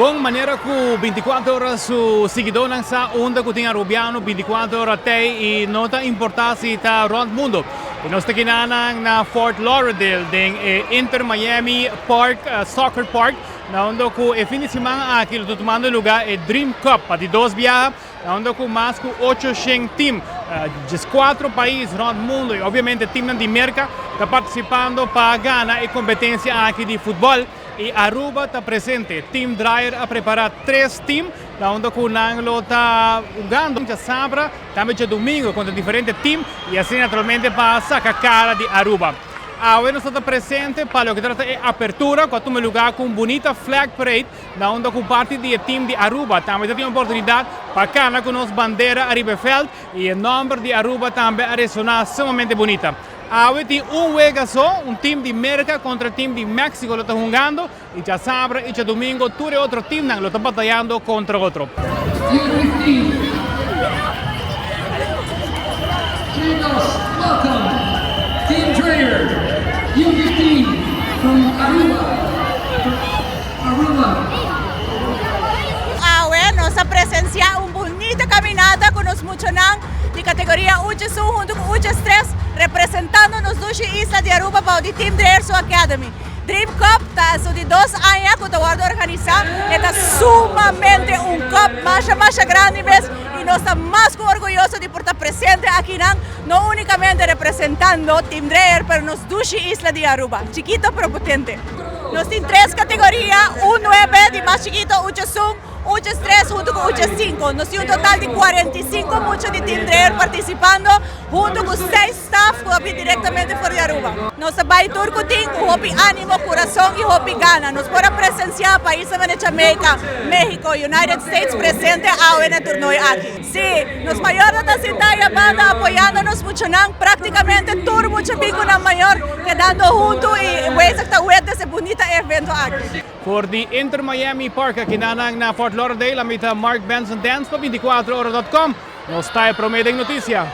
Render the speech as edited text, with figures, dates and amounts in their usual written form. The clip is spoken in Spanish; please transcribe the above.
Bom maneira que 24 horas su seguidores sa onda que tem arubiano 24 horas tem e nota importância está rond mundo. E nós estamos aqui na Fort Lauderdale, em InterMiami Soccer Park, na onde o fim de semana aqui estou tomando lugar é Dream Cup, de 2 viagens, na onde o mais que 800 times de 4 países rond mundo e obviamente time de Merca está participando para gana e competência aqui de futbol. E Aruba está presente, Team Dryer a preparar 3 times, onde o Nanglo está jogando já sábado, também já domingo contra diferentes times e assim naturalmente passa a cara de Aruba. Hoje nós estamos presentes para o que trata de apertura, com um lugar com bonita flag parade, onde o parte do time de Aruba também tem oportunidade para cantar com nossa bandeira a Ribefeld e o nome de Aruba também a ressonar sumamente bonita. Hoje tem jogo só, time de Merca contra o time de México está jogando e já sábado e já domingo todo outro time está batalhando contra outro. Team Trainer, U15 from Aruba. Nossa presencia bonita caminata con los muchonan de categoría U1 junto con U3 representando nos dos islas de Aruba para o Team Dreyer Academy. Dream Cup está de 2 años que está organizado, está sumamente cup más grande y nos está más orgulloso de estar presente aquí, no únicamente representando Team Dreyer, pero nos dos islas de Aruba, chiquito pero potente. Nos tiene 3 categorías, U9 de más chiquito, U1, U3 junto con U5. Nos tiene un total de 45 muchos de Team Dreyer participando, junto con 6 staff que directamente fuera de Aruba. Nos va a turco con ánimo, corazón y hopi gana. Nos podrá presenciar países como Jamaica, México, United States presente ahora en el torneo aquí. Sí, los mayores de esta llamada apoyándonos mucho, prácticamente todo mucho pico mayor quedando juntos y pues hasta ese bonito evento aquí. Voor de InterMiami Park aqui na Fort Lauderdale, a Mark Benson Dance para 24horas.com. Nos está prometiendo notícia.